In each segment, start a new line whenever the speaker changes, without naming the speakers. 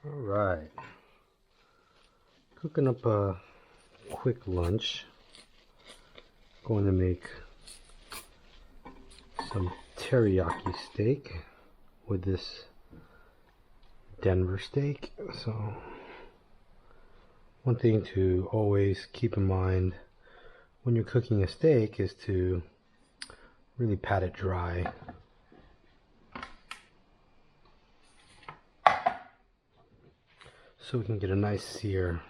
Alright, cooking up a quick lunch. Going to make some teriyaki steak with this Denver steak. So one thing to always keep in mind when you're cooking a steak is to really pat it dry. So we can get a nice sear.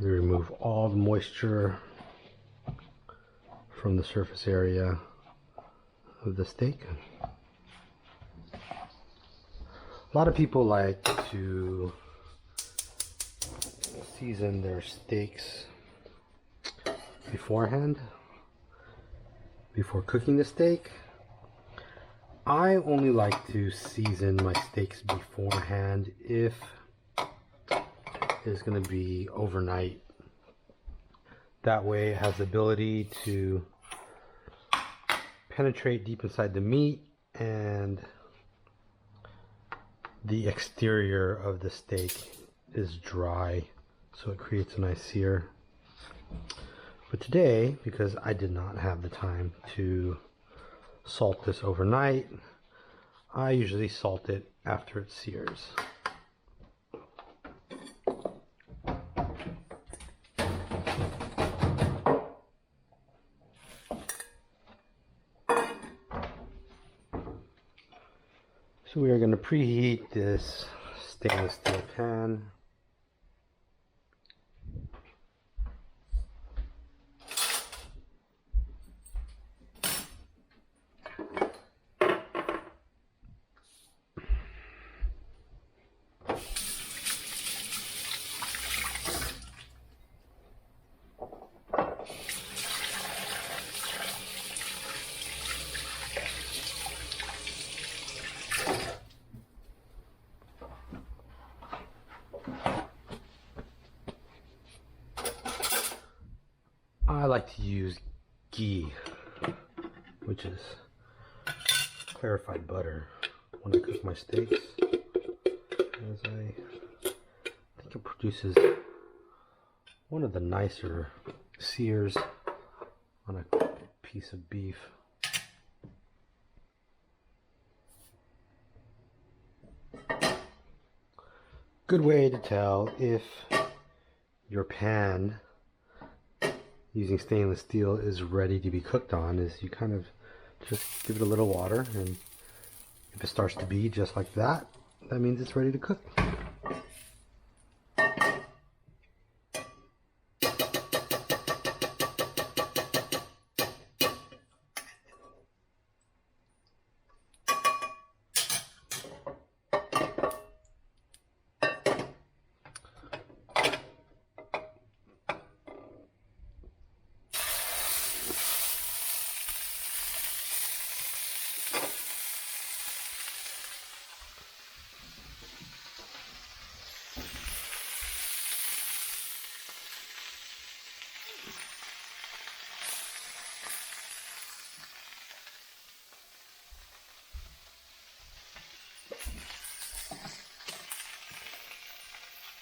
We remove all the moisture from the surface area of the steak. A lot of people like to season their steaks beforehand, before cooking the steak. I only like to season my steaks beforehand if it's going to be overnight. That way it has the ability to penetrate deep inside the meat, and the exterior of the steak is dry, so it creates a nice sear. But today, because I did not have the time to salt this overnight, I usually salt it after it sears. So we are going to preheat this stainless steel pan. I like to use ghee, which is clarified butter, when I cook my steaks, as I think it produces one of the nicer sears on a piece of beef. Good way to tell if your pan using stainless steel is ready to be cooked on is you kind of just give it a little water, and if it starts to be just like that, that means it's ready to cook.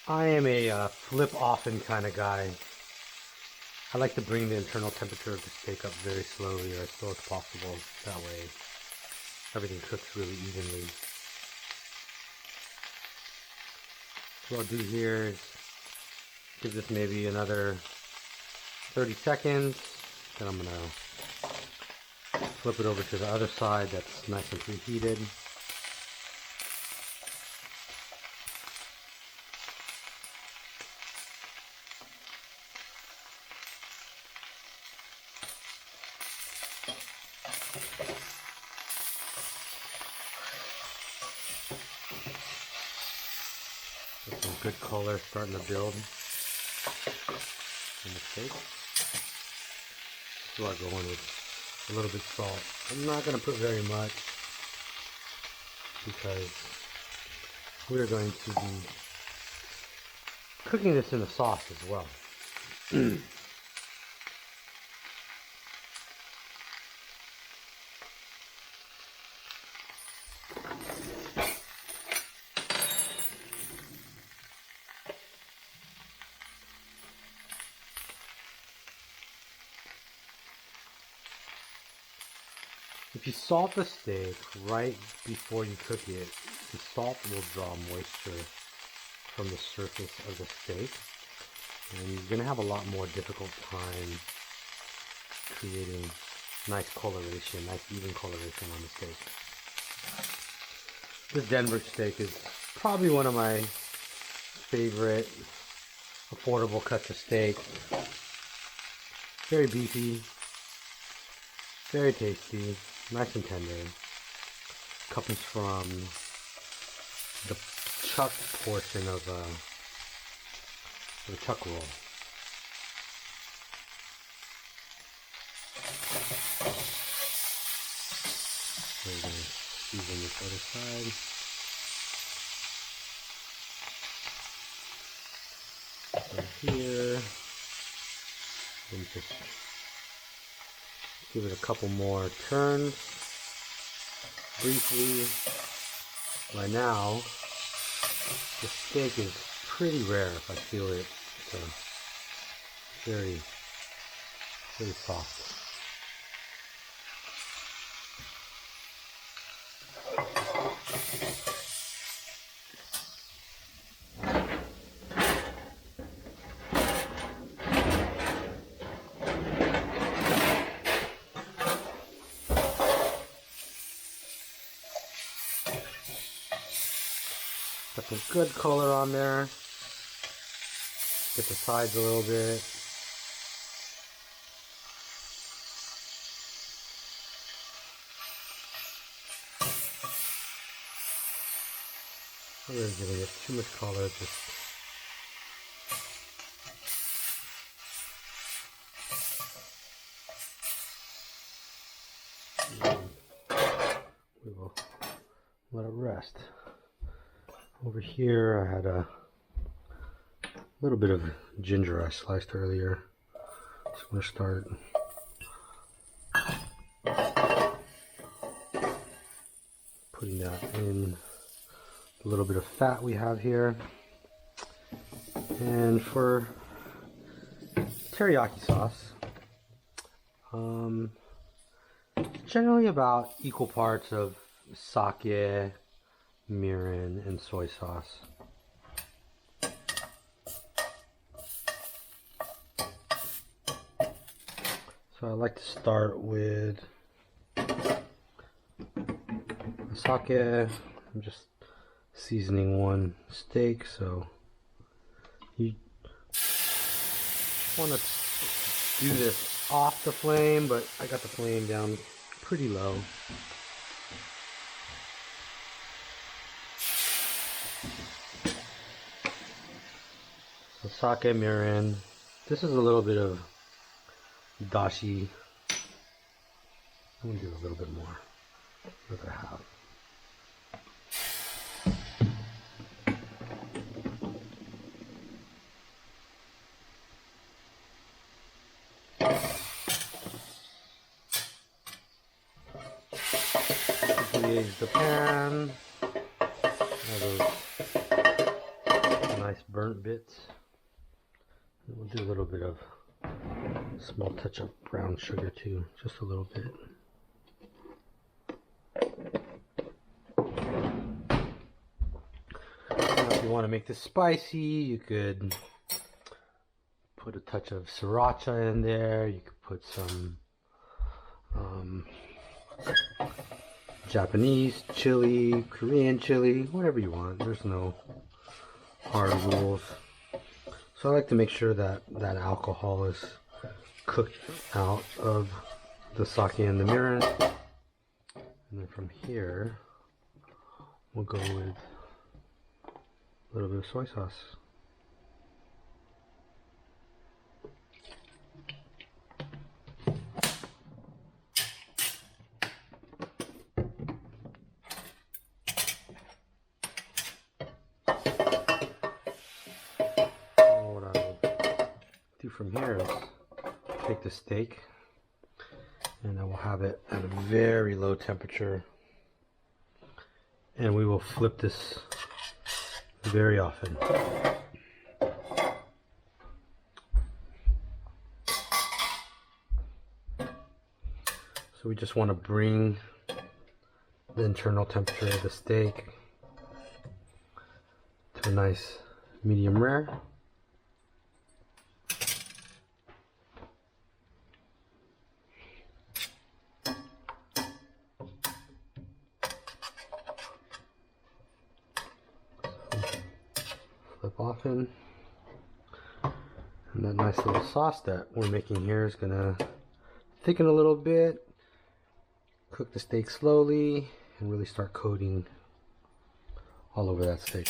I am a flip often kind of guy. I like to bring the internal temperature of the steak up very slowly, or as slow as possible. That way everything cooks really evenly. So what I'll do here is give this maybe another 30 seconds. Then I'm going to flip it over to the other side that's nice and preheated. Some good color starting to build in the steak. So I'll go in with a little bit of salt. I'm not going to put very much because we're going to be cooking this in the sauce as well. If you salt the steak right before you cook it, the salt will draw moisture from the surface of the steak, and you're going to have a lot more difficult time creating nice coloration, nice even coloration on the steak. This Denver steak is probably one of my favorite affordable cuts of steak. Very beefy, very tasty, nice and tender. Comes from the chuck portion of the chuck roll. So we're going to season this other side. Here, and just give it a couple more turns briefly. By now, the steak is pretty rare. If I feel it, it's very, very soft. Got some good color on there. Get the sides a little bit. I'm really giving it too much color. Just we will let it rest. Over here I had a little bit of ginger I sliced earlier. So I'm going to start putting that in a little bit of fat we have here. And for teriyaki sauce, generally about equal parts of sake, mirin, and soy sauce. So I like to start with sake. I'm just seasoning one steak, so you want to do this off the flame, but I got the flame down pretty low. So sake, mirin. This is a little bit of dashi. I'm gonna do a little bit more. Another half. Engage the pan. All those nice burnt bits. And we'll do a little bit of small touch of brown sugar too, just a little bit. Now if you want to make this spicy, you could put a touch of sriracha in there. You could put some Japanese chili, Korean chili, whatever you want. There's no hard rules. So I like to make sure that that alcohol is cooked out of the sake and the mirin. And then from here, we'll go with a little bit of soy sauce. From here is take the steak and I will have it at a very low temperature, and we will flip this very often. So we just want to bring the internal temperature of the steak to a nice medium rare. Flip off in. And that nice little sauce that we're making here is gonna thicken a little bit, cook the steak slowly, and really start coating all over that steak.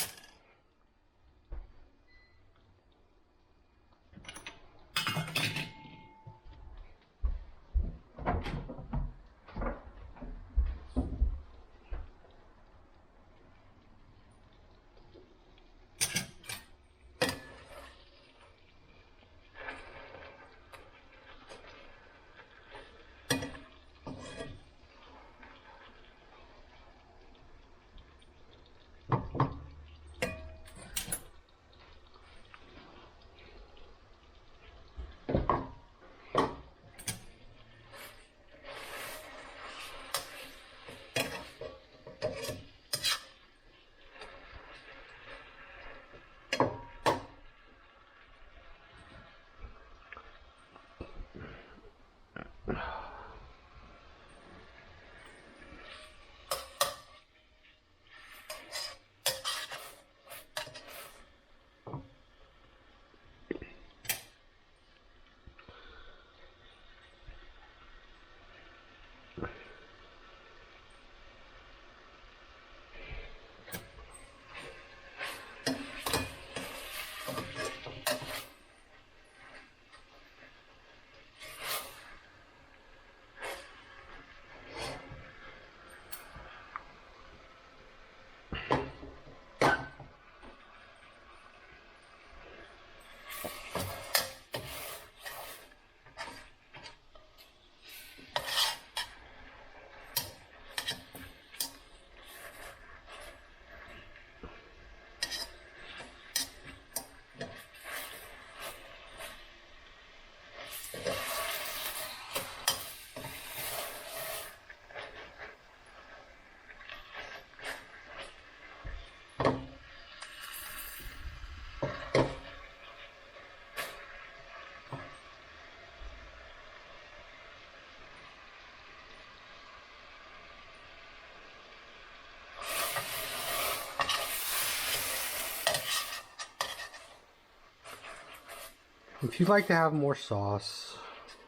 If you'd like to have more sauce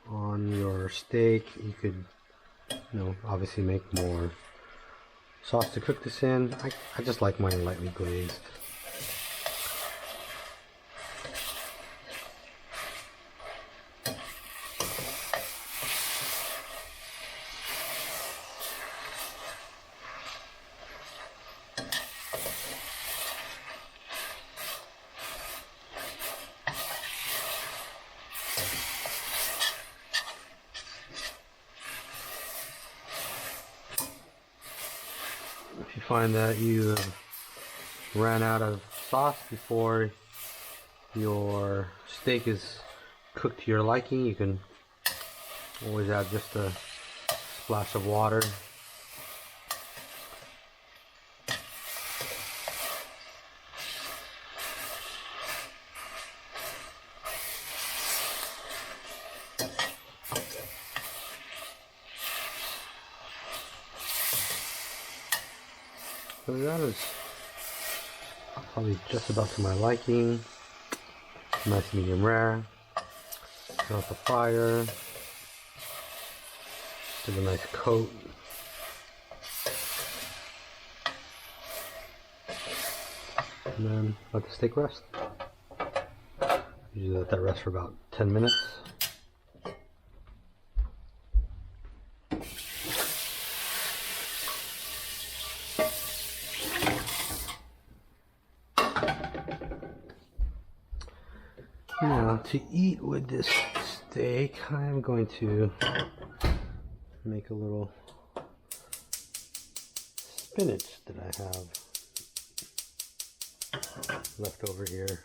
on your steak, you could, obviously make more sauce to cook this in. I just like mine lightly glazed. If you find that you ran out of sauce before your steak is cooked to your liking, you can always add just a splash of water. So that is probably just about to my liking. Nice medium rare. Turn off the fire. Give a nice coat. And then let the steak rest. Usually let that rest for about 10 minutes. Now, to eat with this steak, I'm going to make a little spinach that I have left over here.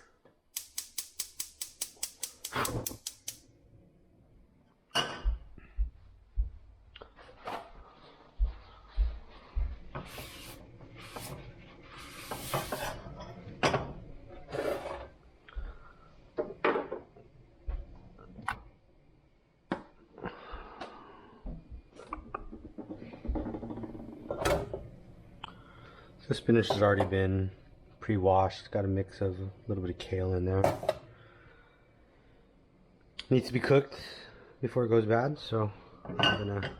The spinach has already been pre-washed. Got a mix of a little bit of kale in there. Needs to be cooked before it goes bad, so I'm gonna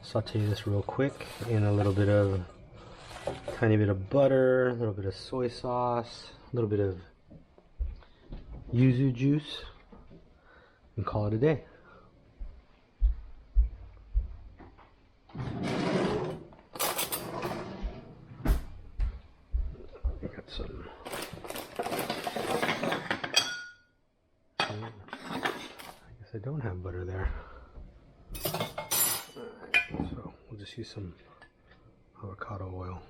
saute this real quick in a little bit of, tiny bit of butter, a little bit of soy sauce, a little bit of yuzu juice, and call it a day. Some. I guess I don't have butter there. Alright, so we'll just use some avocado oil.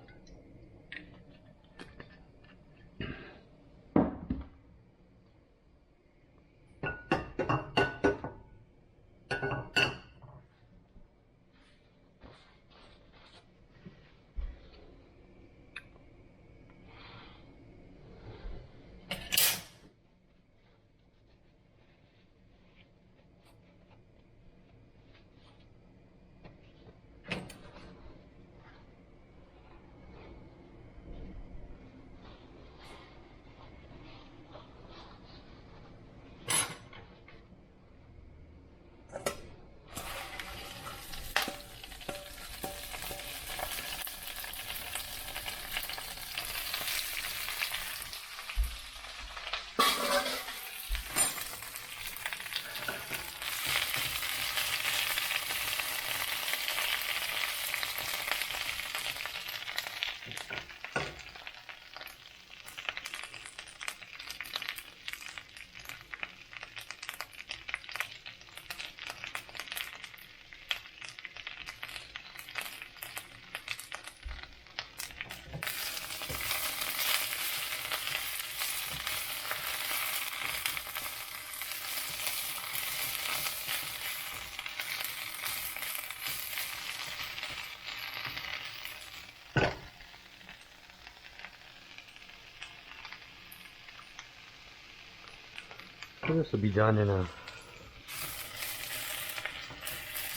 So this will be done in about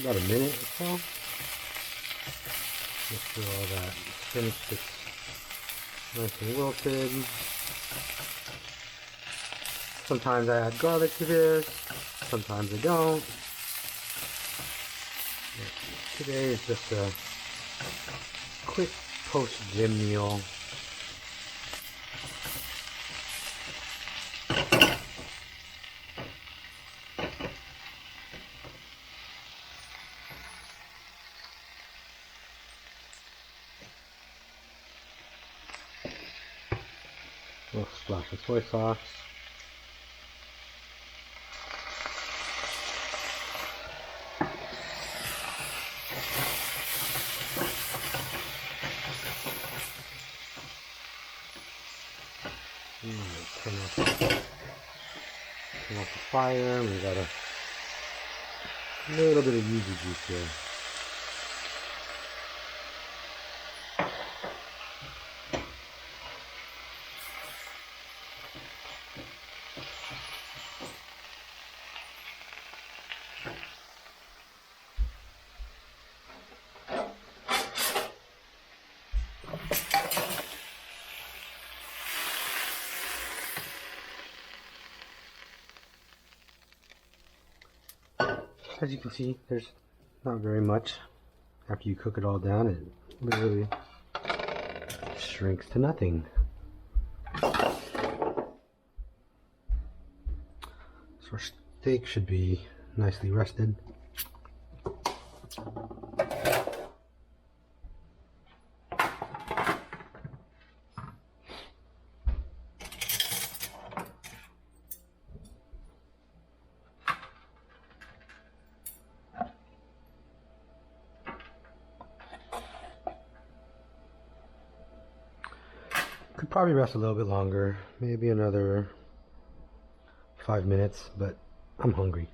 a minute or so. Make sure all that spinach gets nice and wilted. Sometimes I add garlic to this, sometimes I don't. Today is just a quick post-gym meal. A little splash of soy sauce. Turn off the fire. We got a little bit of yuzu juice here. As you can see, there's not very much. After you cook it all down, it literally shrinks to nothing. So our steak should be nicely rested. Could probably rest a little bit longer, maybe another 5 minutes, but I'm hungry.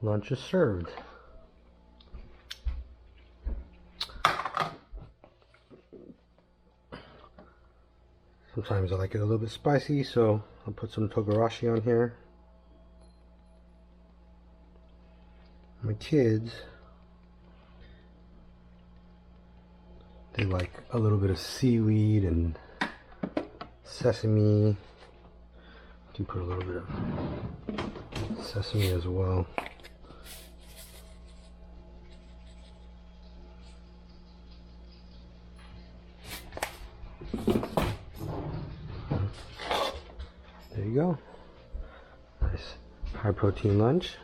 lunch is served. Sometimes I like it a little bit spicy, so I'll put some togarashi on here. My kids, they like a little bit of seaweed and sesame. I can put a little bit of sesame as well. There you go. Nice high protein lunch.